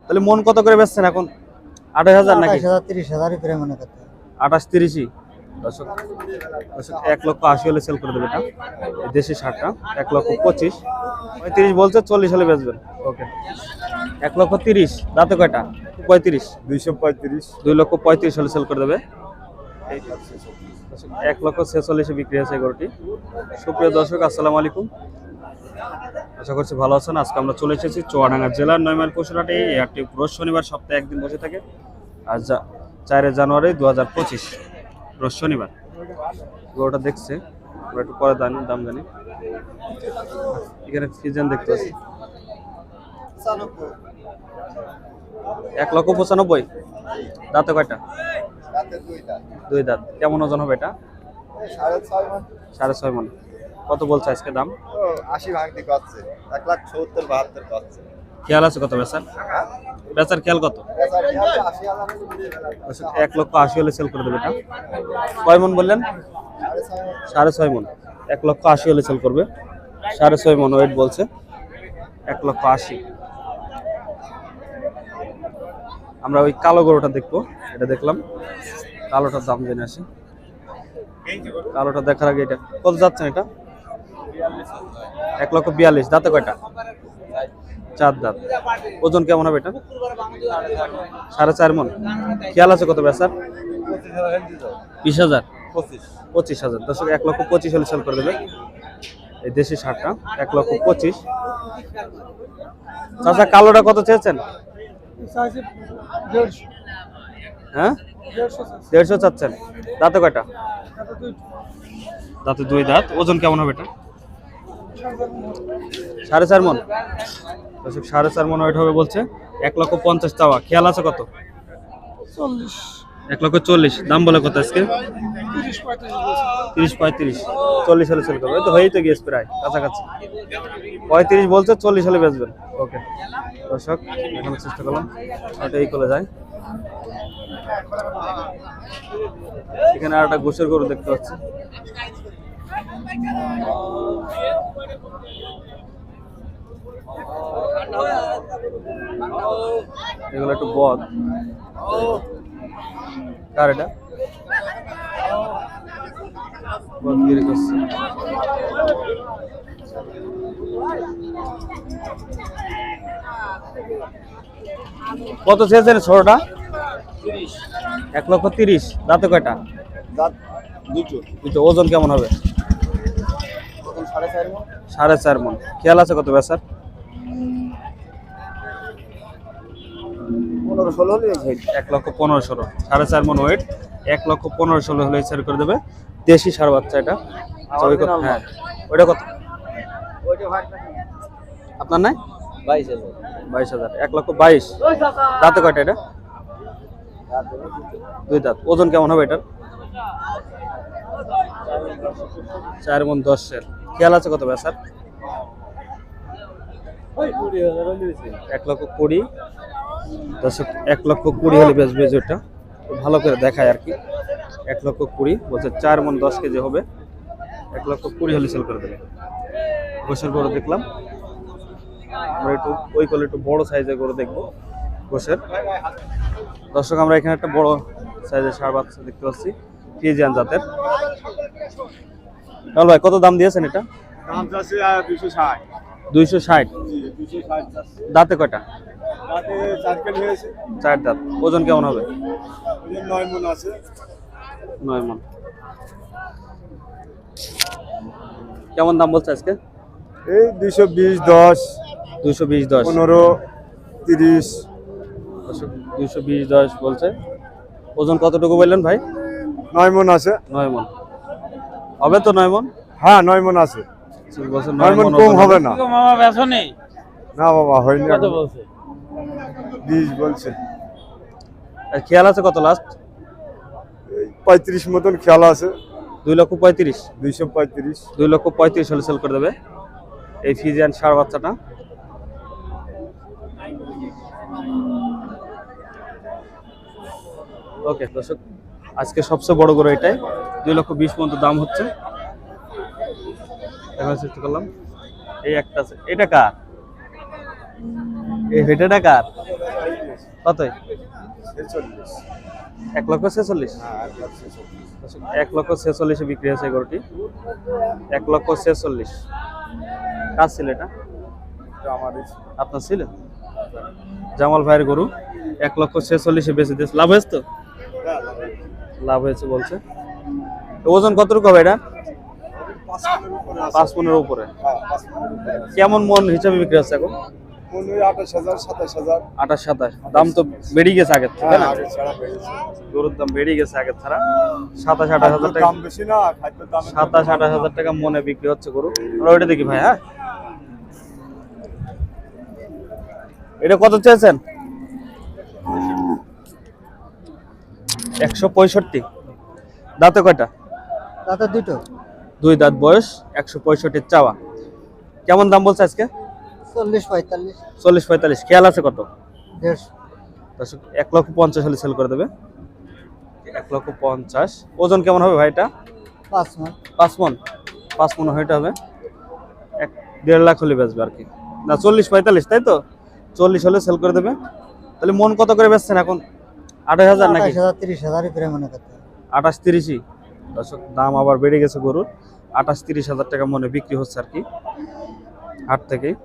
তাহলে মন কত করে বেচছেন এখন? 28,000 নাকি? 30,000 করে মনে করতে 28-30। দর্শক 1,80,000 হলে সেল করে দেবে এটা। দেশি ষাটটা 1,25,000। 35 বলছে, 40 হলে বেচবেন। ওকে, 1,30,000। দাঁতে কয়টা? 35। 235। 2,35,000 হলে সেল করে দেবে। 1,46,000 বিক্রি হয়েছে গরুটি। সুপ্রিয় দর্শক, আসসালামু আলাইকুম। আশা করছি ভালো আছেন। আজকে আমরা চলে এসেছি চুয়াডাঙ্গা জেলার 9 মাইল পশুরহাটে। এই হাটটি রোজ শনিবার সপ্তাহে একদিন বসে থাকে। আজ 4 জানুয়ারি 2025 রোজ শনিবার। গরুটা দেখছে, আমরা একটু পরে দাম জানি। এখানে ফিজেন দেখতে পাচ্ছি 1,95,000। দাঁতে কয়টা? দুই দাঁত। কেমন ওজন হবে এটা? 6.5 মণ। কত বলছে আজকে দাম? 80 ভাঙতি করছে, 1,70,72 করছে। খেয়াল আছে কত বেচার? বেচার খেয়াল কত? 1,80,000 হলে সেল করে দেবে এটা। কয় মণ বললেন? 6.5 মণ। 1,80,000 হলে সেল করবে। 6.5 মণ ওয়েট বলছে। 1,80,000। আমরা ওই কালো গরুটা দেখবো, এটা দেখলাম। কালোটার দাম জেনে আসি। কালোটা দেখার আগে এটা কত যাচ্ছেন? এটা 1,42,000। দাঁতে কয়টা? 4 দাঁত। ওজন কেমন হবে এটা? 4.5 মণ। খেয়াল আছে কত বেচার? 20,000। 25,000। দর্শক 1,25,000 হলে সেল করে দেবে এই দেশি ষাটটা। 1,25,000। চাচা, কালোটা কত চেয়েছেন? হ্যাঁ, 150 চাচ্ছেন। দাঁতে কয়টা? দাঁতে 2 দাঁত। ওজন কেমন হবে এটা? 4.5 মণ। দর্শক 4.5 মণ ওয়েট হবে বলছে। 1,50,000 চাওয়া। খেয়াল আছে কত? 1,40,000। দাম বলে কত আজকে? 30-35। 40 হলে সেল করবে। তো হয়েই তো গিয়েছে প্রায় কাছাকাছি। 35 বলছে, 40 হলে বেচবেন। ওকে দর্শক, দেখানোর চেষ্টা করলাম। এটা এই করে যায়। এখানে আর একটা গোশের গরু দেখতে পাচ্ছি। এগুলো একটু বদ। কার এটা? বদগিরি করছে। কত চেয়েছেন ছোটটা? 1,30,000। দাঁতে কয়টা? দুটো। ওজন কেমন হবে? 4.5 মণ। খেয়াল আছে কত বেচার? 1,15,000। 4.5 মণ ওয়েট। 1,15,000 হলে সেল করে দেবে। দেশি ষাঁড় বাচ্চা এটা। হ্যাঁ, ওইটা কত? আপনার নাই? 22,000। 1,22,000। দাঁতে কয়টা এটা? 2 দাঁত। ওজন কেমন হবে এটার? 4 মণ 10-এর। খেয়াল আছে কত বেচার? 1,20,000। দর্শক 1,20,000 হলে বেচবে যেটা। ভালো করে দেখায় আর কি। 1,20,000 বলছে। 4 মণ 10 কেজি হবে। 1,20,000 হলে সেল করে দেবে। গোশের গরু দেখলাম। আমরা একটু ওই কলে একটু বড় সাইজের গরু দেখবো গোশের। দর্শক, আমরা এখানে একটা বড় সাইজের ষাঁড় বাচ্চা দেখতে পাচ্ছি, ফ্রিজিয়ান জাতের। কাল ভাই, কত দাম দিয়েছেন এটা? 260। দাঁতে কয়টা? 4 দাঁত। ওজন কেমন হবে? 9 মণ আছে। 9 মণ। কেমন দাম বলছে আজকে? এই 220, 10। 220, 10। 15, 30। 220, 10 বলছে। ওজন কতটুকু বললেন ভাই? 9 মণ আছে। 9 মণ হবে তো? 9 মণ। হ্যাঁ, 9 মণ আছে। 9 মণ কম হবে না। না বাবা, হয়নি। কত বলছে? 20 বলছে। আর খেয়াল আছে কত লাস্ট? 35 মতন খেয়াল আছে। 2,35,000। 235। 2,35,000 হলে সেল করে দেবে এই ফ্রিজিয়ান ষাঁড় বাচ্চাটা। ওকে দর্শক, আজকে সবচেয়ে বড় গরু এটাই। 2,20,000 পর্যন্ত দাম হচ্ছে। দেখার চেষ্টা করলাম। এই একটা আছে। এটা কার? এই হেঁটেটা কার? কতই? 46 1,46,000। হ্যাঁ 1,46,000 1,46,000 বিক্রি হয়েছে গরুটি। 1,46,000 কাজ ছিল এটা? এটা আমারই আপনার ছিল? জামাল ভাইয়ের গরু 1,46,000 বেচে দিয়েছে। লাভ হয়েছে তো? লাভ হয়েছে বলছে। তো ওজন কতটুকু হবে এটা? 5 মনের উপরে। কেমন মন হিসাবে বিক্রি হচ্ছে এখন? 28,000 27,000 28-27। দাম তো বেড়ে গেছে আগের থেকে, তাই না? আগে ছাড়া পেয়েছে গরুর দাম বেড়ে গেছে আগের ছাড়া। 27-28,000 টাকা। দাম বেশি না খাদ্যের দাম 27-28,000 টাকা মনে বিক্রি হচ্ছে গরু। আমরা ওইটা দেখি ভাই। হ্যাঁ, এটা কত চেয়েছেন? 165। দাঁতে কয়টা? তাতে দুটো 2 দাঁত বয়স, 165 চাওয়া। কেমন দাম বলছে আজকে? 40-45 40-45। খেয়াল আছে কত? 150 দর্শক 1,50,000 হলে সেল করে দেবে। 1,50,000। ওজন কেমন হবে ভাই এটা? 5 মান 5 মন। 5 মন হইতে হবে। 1.5 লাখ হলে বেচবে আর কি। না 40-45, তাই তো? 40 হলে সেল করে দেবে। তাহলে মন কত করে বেচছেন এখন? 28,000 নাকি? 28,000-30,000 করে মনে করতে হবে। 28-30। দর্শক দাম আবার বেড়ে গেছে গরুর। 28-30,000 টাকা মনে বিক্রি হচ্ছে আর কি হাট থেকেই।